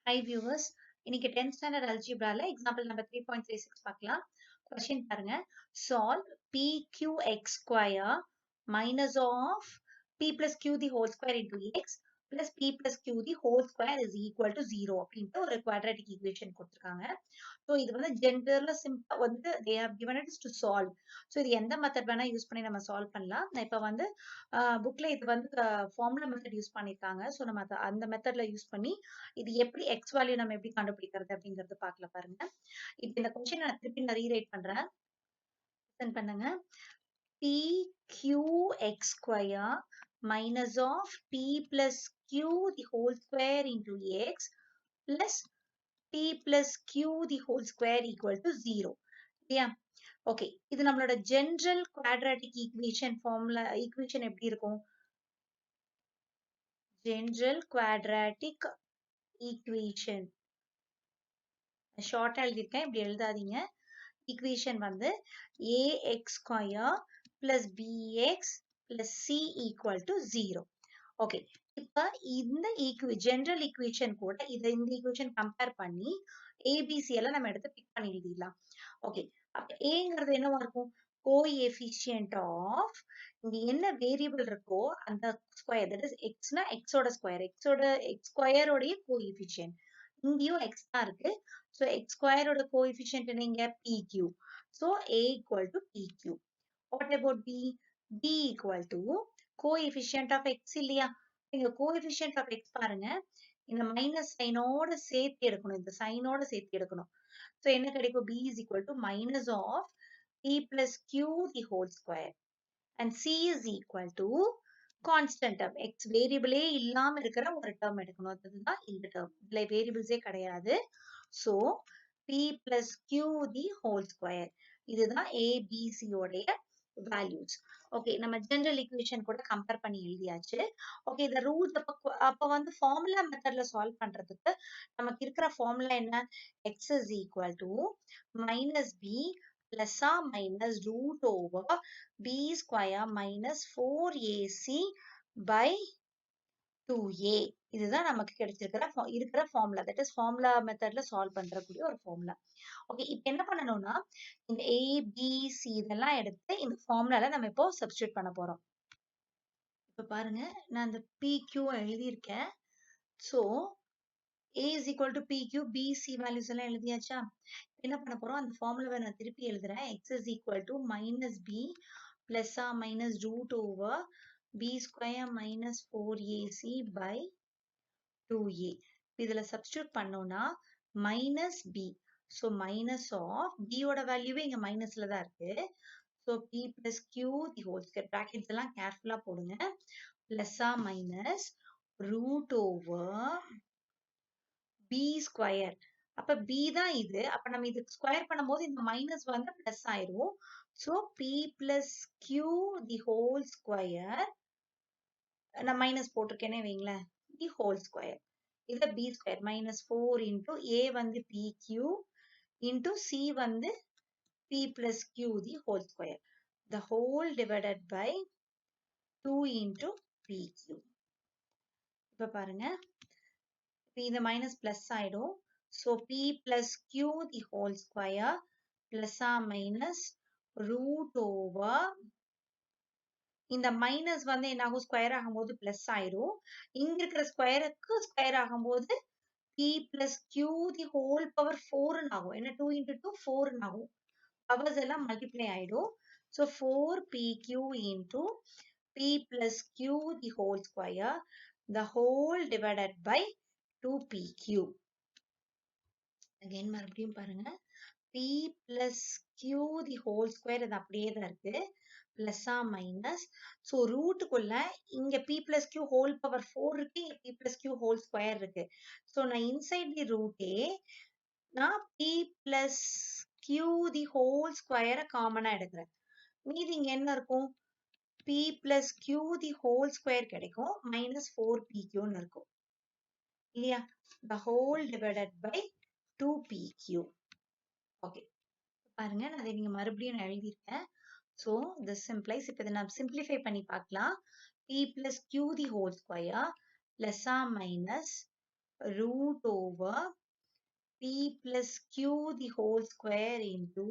Hi viewers, இன்னைக்கு 10th standard algebraல example number 3.36 பார்க்கலாம். Question பாருங்க. Solve pqx square minus of p plus q the whole square into x plus p plus q the whole square is equal to 0 அப்படின்ட்டு ஒரு quadratic equation கொடுத்திருக்காங்க. So இது வந்து ஜென்ரலா சிம்பிளா வந்து they have given it to solve. So இது எந்த மெத்தட் வேணா யூஸ் பண்ணி நம்ம சால்வ் பண்ணலாம். நான் இப்ப வந்து புக்ல இது வந்து ஃபார்முலா மெத்தட் யூஸ் பண்ணிருக்காங்க. ஸோ நம்ம அந்த மெத்தட்ல யூஸ் பண்ணி இது எப்படி எக்ஸ் வேல்யூ நம்ம எப்படி கண்டுபிடிக்கிறது அப்படிங்கறது பார்க்கல பாருங்க. இப்ப இந்த கொஸ்டின் நான் திருப்பி நான் ரீரைட் பண்றேன். லிசன் பண்ணுங்க. pqx square minus of p plus q the whole square into x plus p plus q the whole square equal to 0. இல்லையா? ஓகே, இது நம்மளோட general quadratic equation formula equation எப்படி இருக்கும்? ஜெனரல் குவாட்ராட்டிக் ஈக்குவேஷன் ஷார்ட்டா எழுதியிருக்கேன், இப்படி எழுதாதீங்க. Equation வந்து ax square plus bx plus c equal to 0. Okay, இப்ப இந்த ஜெனரல் ஈக்குவேஷன் கூட இந்த ஈக்குவேஷன் கம்பேர் பண்ணி ஏபிசி எல்லாம் நம்ம எடுத்து பிக் பண்ணி எழுதிடலாம். ஓகே, அப்ப ஏங்கிறது என்னவா இருக்கும்? கோஎஃபிஷியன்ட் ஆஃப் இங்க என்ன வேரியபிள் இருக்கோ அந்த ஸ்கொயர், தட் இஸ் எக்ஸ்னா எக்ஸோட ஸ்கொயர், எக்ஸ் ஸ்கொயரோடைய கோஎஃபிஷியன்ட். இங்கேயும் எக்ஸ் தான் இருக்கு. ஸோ எக்ஸ் ஸ்கொயரோட கோஎஃபிஷியன்ட் நீங்க p q. So a equal to p q. What about b? B equal to coefficient of x இல்லையா? நீங்க கோஎஃபிஷியன்ட் ஆஃப் எக்ஸ் பாருங்க, இந்த மைனஸ் சைனோட சேர்த்து எடுக்கணும், இந்த சைனோட சேர்த்து எடுக்கணும். ஸோ என்ன கிடைக்கும்? b is equal to minus of p plus q the whole square and c is equal to constant term. x வேரியபிளே இல்லாம இருக்கிற ஒரு டேர்ம் எடுக்கணும். அதுதான் இந்த டேர்ம். இதுல வேரியபிள்ஸே கிடையாது. So p plus q the whole square. இதுதான் abc உடைய வேல்யூஸ். ஓகே, நம்ம ஜெனரல் ஈக்குவேஷன் கூட கம்பேர் பண்ணி எழுதியாச்சு. ஓகே, இந்த ரூல்ஸ் அப்ப வந்து ஃபார்முலா மெத்தட்ல சால்வ் பண்றதுக்கு நமக்கு இருக்கிற ஃபார்முலா என்ன? x is equal to minus b plus or minus root over b square minus 4ac by 2a. இதுதான் நமக்கு இருக்கிற ஃபார்முலா. தட் இஸ் ஃபார்முலா மெத்தட்ல சால்வ் பண்றக்கூடிய ஒரு ஃபார்முலா. ஓகே, இப்போ என்ன பண்ணணும்னா இந்த a b c இதெல்லாம் எடுத்து இந்த ஃபார்முலால நம்ம இப்போ சப்ஸ்டிட்யூட் பண்ண போறோம். இப்ப பாருங்க, நான் இந்த pq எழுதியிருக்கேன். So a is equal to pq, b c values எல்லாம் எழுதியாச்சா? என்ன பண்ண போறோம்? அந்த ஃபார்முலாவை நான் திருப்பி எழுதுறேன். x is equal to minus b plus or minus root over b square minus 4ac by 2a. இதுல சப்ஸ்டிட்யூட் பண்ணோம்னா minus b. So minus of b ஓட வேல்யூவே இங்க மைனஸ்ல தான் இருக்கு. So p plus q the whole square, brackets எல்லாம் கேர்ஃபுல்லா போடுங்க. Plus or minus root over b square. அப்ப b தான் இது. அப்ப நம்ம இது ஸ்கொயர் பண்ணும்போது இந்த மைனஸ் வந்து பிளஸ் ஆயிரும். So p plus q the whole square, நான் மைனஸ் போட்டிருக்கேனே வைங்களேன், the whole square. இது b square minus 4 into a வந்து pq இன்டூ c வந்து p plus q the whole square. The whole divided by 2 into pq. இப்ப பாருங்க, இந்த minus plus ஆயிடும். So p plus q the whole square plus or minus root over, இந்த minus வந்து என்ன ஆகும்? ஸ்கொயர் ஆகும்போது பிளஸ் ஆயிரும். இங்க இருக்கிற ஸ்கொயருக்கு ஸ்கொயர் ஆகும்போது p plus q the whole power 4 ஆகும். என்ன 2 into 2 4 ஆகும். பவர்ஸ் எல்லாம் மல்டிப்ளை ஆயிடும். So 4pq into p plus q the whole square, the whole divided by 2pq. again மறுபடியும் பாருங்க, p plus q the whole square இது அப்படியே தான் இருக்கு. பிளஸ் ஆ மைனஸ். ஸோ ரூட்டுக்குள்ள இங்க p plus q whole power 4 இருக்கு, இங்க p plus q whole square இருக்கு. ஸோ நான் இன்சைட் தி ரூட்டே நான் p plus q the whole square காமனா எடுக்கிறேன். மீதி இங்க என்ன இருக்கும்? p plus q the whole square கிடைக்கும், minus 4pq இருக்கும் இல்லையா? the whole divided by 2pq. Okay, பாருங்க, நான் அதை நீங்க மறுபடியும் நான் எழுதியிருக்கேன். ஸோ this implies, இப்போ இதை நான் சிம்பிளிஃபை பண்ணி பார்க்கலாம். p plus q the whole square plus or minus root over p plus q the whole square into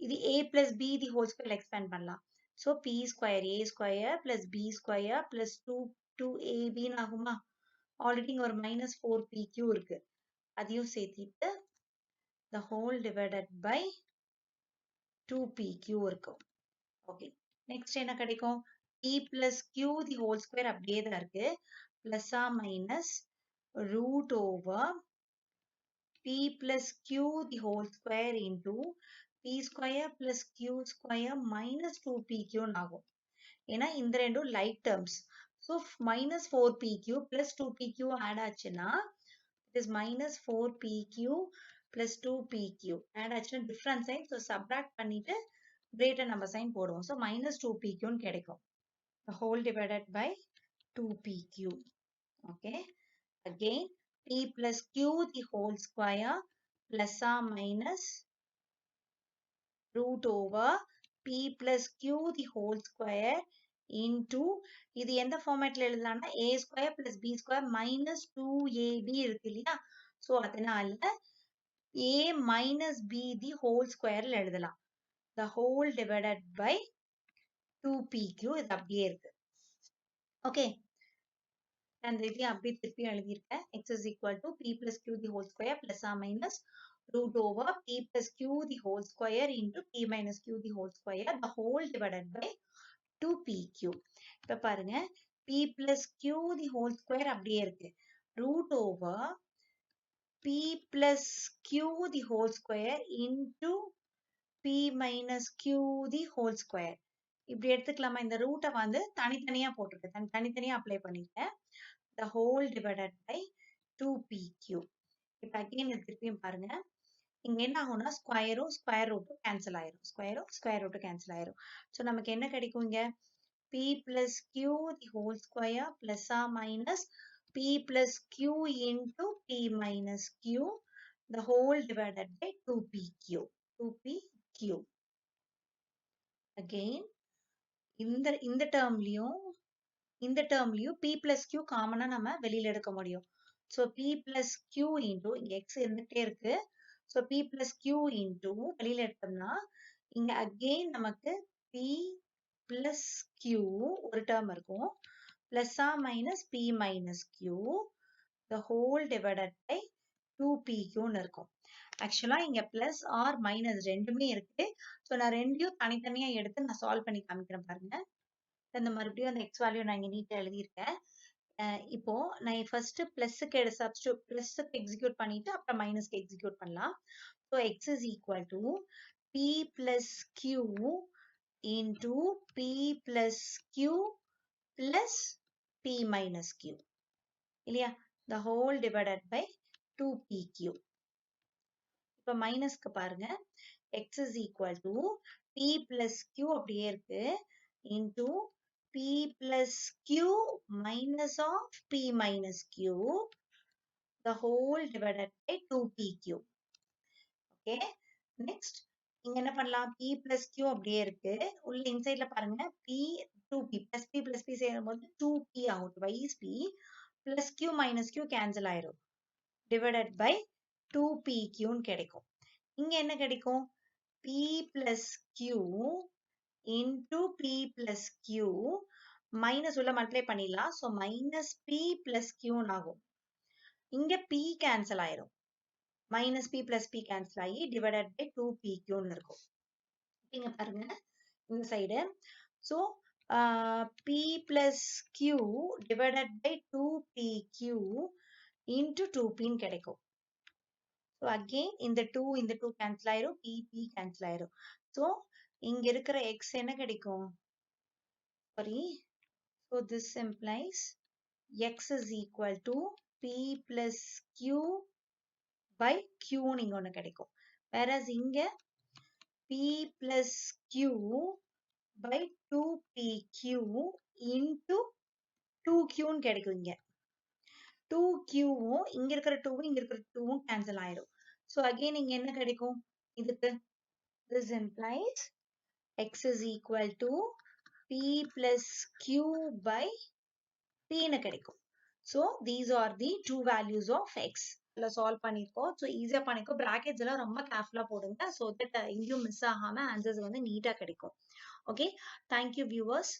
இது a plus b the whole square expand பண்ணலாம். So p square a square plus b square plus 2ab ஆகுமா? Already இங்க ஒரு minus 4pq இருக்கு. அதையும் சேர்த்திட்டு the whole divided by 2pq இருக்கும். Okay, next என்ன கிடைக்கும்? p plus q the whole square அப்படியே தான் இருக்கு. plus or minus root over p plus q the whole square into p square plus q square minus 2pq ஆகும். ஏன்னா இந்த ரெண்டும் like terms. So minus 4pq plus 2pq add ஆச்சுன்னா it is minus 4pq plus 2pq add ஆச்சுன்னா difference sign. So subtract பண்ணிட்டு greater number sign போடுவோம். So minus 2pq கிடைக்கும். The whole divided by 2pq. Okay. Again, p plus q the whole square plus or minus root over p plus q the whole square into இது எந்த ஃபார்மேட்ல எழுதலாம்னா a square plus b square minus 2ab இருக்கு இல்லையா? So அதனால a minus b the whole square எழுதலாம். The whole divided by 2pq இது அப்படியே இருக்கு. Okay, and இது அப்படியே திருப்பி எழுதியிருக்கேன். x is equal to p plus q the whole square plus or minus root over p plus q the whole square into p minus q the whole square the whole divided by 2pq. இப்ப பாருங்க, p plus q the whole square அப்படியே இருக்கு. root over p plus q the whole square into p minus q the whole square. இப்படி எடுத்துக்கலாமா? இந்த ரூட்டை வந்து தனித்தனியா போட்டிருக்கேன், தனித்தனியா அப்ளை பண்ணிருக்கேன். The whole divided by 2pq. இப்ப again திருப்பியும் பாருங்க, இங்க என்ன ஆகும்னா ஸ்கொயரும் ஸ்கொயர் ரூட்டும் கேன்சல் ஆயிரும். ஸ்கொயரும் ஸ்கொயர் ரூட்டும் கேன்சல் ஆயிரும். ஸோ நமக்கு என்ன கிடைக்கும்? இங்க p plus q the whole square plus or minus p plus q into p minus q the whole divided by 2pq. 2pq. Again, இந்த டேர்ம்லயும் இந்த டேர்ம்லயும் p plus q காமனா நம்ம வெளியில எடுக்க முடியும். So p plus q into இங்க x இருந்துட்டே இருக்கு. So p plus q into வெளியில எடுத்தோம்னா இங்க அகெயின் நமக்கு p plus q ஒரு டேர்ம் இருக்கும். plus or minus p minus q the whole divided by 2pq இருக்கும். ஆக்சுவலா இங்க பிளஸ் ஆர் மைனஸ் ரெண்டுமே இருக்கு. ஸோ நான் ரெண்டையும் தனித்தனியா எடுத்து நான் சால்வ் பண்ணி காமிக்கிறேன் பாருங்க. அந்த மறுபடியும் அந்த எக்ஸ் வேல்யூ நான் இங்க நீட்டா எழுதியிருக்கேன். இப்போ நான் ஃபர்ஸ்ட் பிளஸ்க்கு சப்ஸ்டியூட் பிளஸ்க்கு எக்ஸிக்யூட் பண்ணிட்டு அப்புறம் மைனஸ்க்கு எக்ஸிக்யூட் பண்ணலாம். So x is equal to p plus q into p plus q plus p minus q இல்லையா? The whole divided by 2pq. இப்போ மைனஸ்க்கு பாருங்க, x is equal to p plus q அப்படியே இருக்கு into p plus q minus of p minus q the whole divided by 2pq. Okay, next இங்க என்ன பண்ணலாம்? p plus q அப்படியே இருக்கு. உள்ள இன்சைட்ல பாருங்க, p 2p plus p plus p சேரும்போது 2p ஆகும். twice p plus q minus q cancel ஆயிரும். divided by 2pq கிடைக்கும். இங்க என்ன கிடைக்கும்? p plus q into p plus q minus உள்ள மல்டிப்ளை பண்ணிடலாம். ஸோ மைனஸ் பி பிளஸ் கியூன்னு ஆகும். இங்க பி கேன்சல் ஆயிரும். Minus p plus p cancel ஆகி டிவைடட் பை 2pqன்னு இருக்கும். இங்க பாருங்க இந்த side. So p plus q divided by 2pq into 2pன்னு கிடைக்கும். ஸோ அகெயின் இந்த 2 கேன்சல் ஆயிரும், பி கேன்சல் ஆயிரும். ஸோ இங்க இருக்கிற எக்ஸ் என்ன கிடைக்கும்? Sorry. So this implies x is equal to p plus q by q நீங்க ஒண்ணு கிடைக்கும். Whereas இங்க p plus q by 2pq into 2q கிடைக்கும். இங்க 2q இங்க இருக்கிற 2 இங்க இருக்கிற 2 கேன்சல் ஆயிரும். So again இங்க என்ன கிடைக்கும்? இதுக்கு this implies x is equal to p plus q by pன்னு கிடைக்கும். So these are the two values of x. Solve பண்ணிருக்கோம். ஸோ ஈஸியா பண்ணிருக்கோம். பிராக்கெட்ஸ் எல்லாம் ரொம்ப கேர்ஃபுல்லா போடுங்க. ஸோ தட் எங்கேயும் மிஸ் ஆகாம ஆன்சர்ஸ் வந்து நீட்டா கிடைக்கும். Okay, thank you viewers.